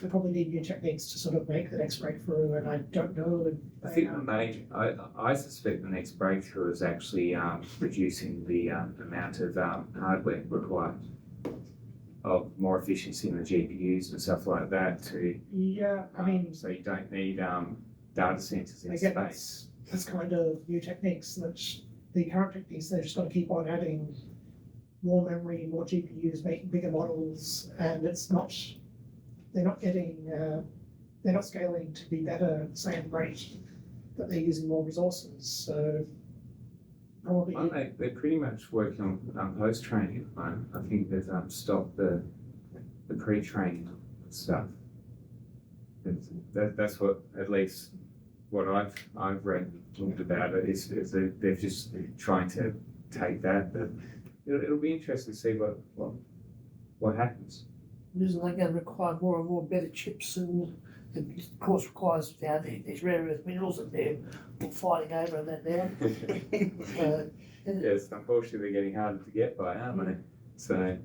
we probably need new techniques to sort of make the next breakthrough, and I don't know. I think I suspect the next breakthrough is actually reducing the amount of hardware required, of more efficiency in the GPUs and stuff like that too. Yeah, I mean, so you don't need data centers in space. That's kind of new techniques. The current techniques, they've just got to keep on adding more memory, more GPUs, making bigger models, and they're not scaling to be better at the same rate, but they're using more resources. So probably they're pretty much working on post-training at the moment. I think they've stopped the pre-training stuff. That's what, at least what I've read and talked about it is they're just trying to take that, but it'll be interesting to see what happens. Isn't that going to require more and more better chips, and of course requires these rare earth minerals that they're all fighting over and that now. Yes, unfortunately they're getting harder to get by, aren't they? So